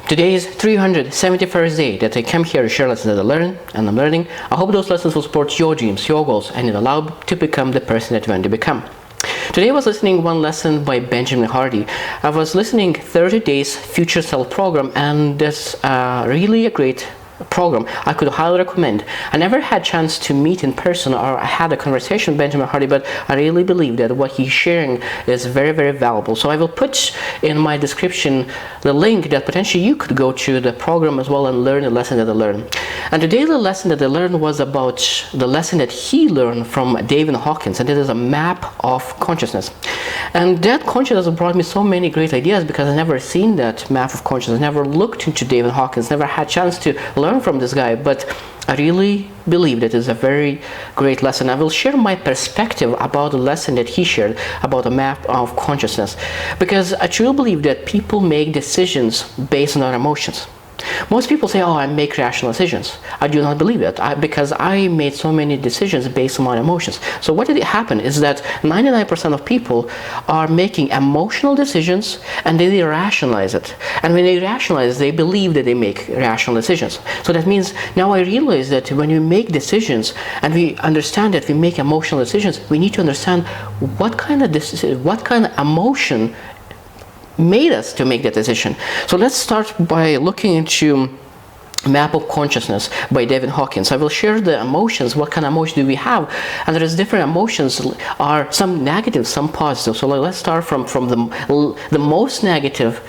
Today is 371st day that I come here to share lessons that I learn and I'm learning. I hope those lessons will support your dreams, your goals, and it allow you to become the person that you want to become. Today I was listening one lesson by Benjamin Hardy. I was listening 30 Days Future Self program, and that's really a great program I could highly recommend. I never had a chance to meet in person or I had a conversation with Benjamin Hardy, but I really believe that what he's sharing is very, very valuable. So I will put in my description the link that potentially you could go to the program as well and learn the lesson that I learned. And today the lesson that I learned was about the lesson that he learned from David Hawkins, and it is a map of consciousness. And that consciousness brought me so many great ideas because I never seen that map of consciousness, never looked into David Hawkins, never had a chance to learn from this guy, but I really believe that is a very great lesson. I will share my perspective about the lesson that he shared about the map of consciousness, because I truly believe that people make decisions based on their emotions. Most people say, oh, I make rational decisions. I do not believe that because I made so many decisions based on my emotions. So what did it happen is that 99% of people are making emotional decisions and then they rationalize it. And when they rationalize, they believe that they make rational decisions. So that means now I realize that when we make decisions and we understand that we make emotional decisions, we need to understand what kind of emotion made us to make that decision. So let's start by looking into Map of Consciousness by David Hawkins. I will share the emotions, what kind of emotion do we have, and there is different emotions, are some negative, some positive. So let's start from the most negative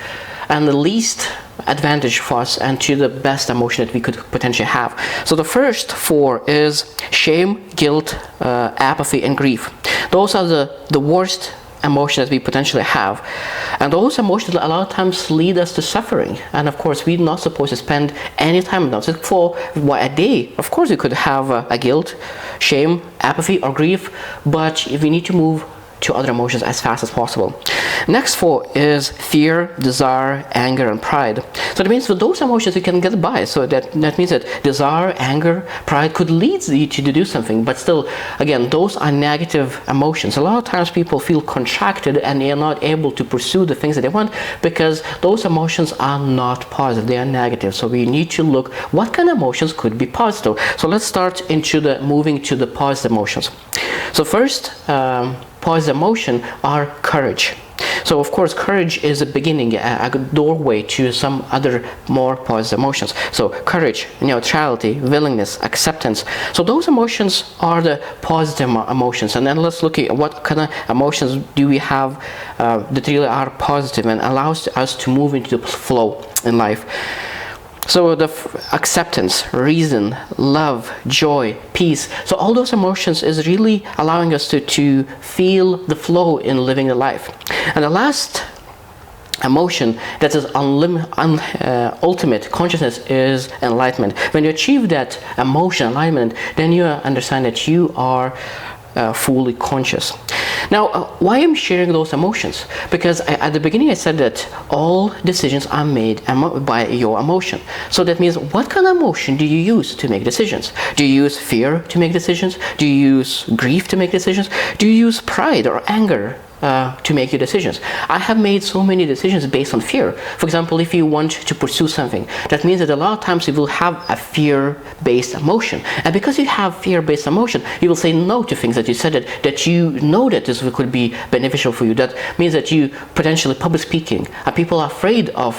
and the least advantage for us and to the best emotion that we could potentially have. So the first four is shame, guilt, apathy, and grief. Those are the worst emotion that we potentially have, and those emotions a lot of times lead us to suffering, and of course we're not supposed to spend any time on those. For a day, of course we could have a guilt, shame, apathy, or grief, but we need to move to other emotions as fast as possible. Next four is fear, desire, anger, and pride. So that means for those emotions you can get by. So that means that desire, anger, pride could lead you to do something, but still, again, those are negative emotions. A lot of times people feel contracted and they are not able to pursue the things that they want because those emotions are not positive, they are negative. So we need to look what kind of emotions could be positive. So let's start moving to the positive emotions. So first, positive emotion are courage. So of course courage is a beginning, a doorway to some other more positive emotions. So courage, neutrality, willingness, acceptance. So those emotions are the positive emotions. And then let's look at what kind of emotions do we have that really are positive and allows us to move into the flow in life. So the acceptance, reason, love, joy, peace. So all those emotions is really allowing us to feel the flow in living the life. And the last emotion that is ultimate consciousness is enlightenment. When you achieve that emotion, enlightenment, then you understand that you are fully conscious. Now, why I'm sharing those emotions? Because at the beginning I said that all decisions are made by your emotion. So that means what kind of emotion do you use to make decisions? Do you use fear to make decisions? Do you use grief to make decisions? Do you use pride or anger to make your decisions? I have made so many decisions based on fear. For example, if you want to pursue something, that means that a lot of times you will have a fear-based emotion. And because you have fear-based emotion, you will say no to things that you said that you know that this could be beneficial for you. That means that you potentially public speaking. People are afraid of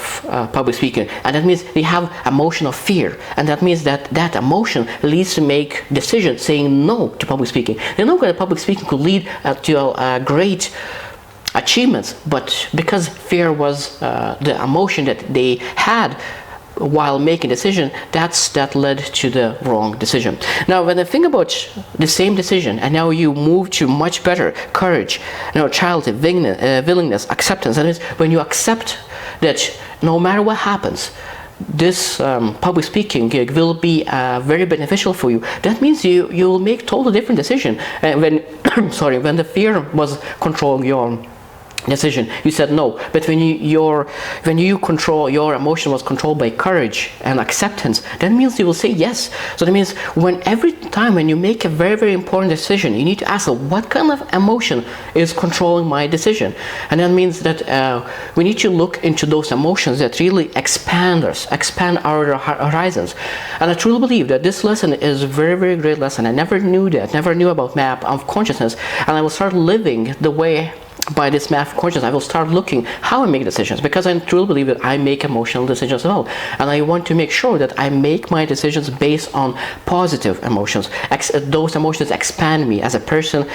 public speaking. And that means they have emotion of fear. And that means that emotion leads to make decisions saying no to public speaking. They know that public speaking could lead to a great achievements, but because fear was the emotion that they had while making a decision, that led to the wrong decision. Now when I think about the same decision and now you move to much better courage, neutrality, willingness, acceptance, and it's when you accept that no matter what happens, this public speaking gig will be very beneficial for you. That means you will make totally different decision when when the fear was controlling your decision, you said no. But when you control, your emotion was controlled by courage and acceptance, that means you will say yes. So that means every time when you make a very, very important decision, you need to ask, what kind of emotion is controlling my decision? And that means that we need to look into those emotions that really expand our horizons. And I truly believe that this lesson is a very, very great lesson. I never knew about map of consciousness, and I will start living the way by this map of consciousness. I will start looking how I make decisions, because I truly believe that I make emotional decisions as well, and I want to make sure that I make my decisions based on positive emotions. Those emotions expand me as a person,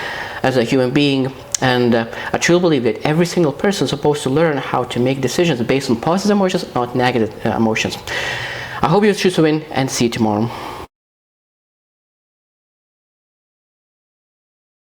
as a human being, and I truly believe that every single person is supposed to learn how to make decisions based on positive emotions, not negative emotions. I hope you choose to win, and see you tomorrow.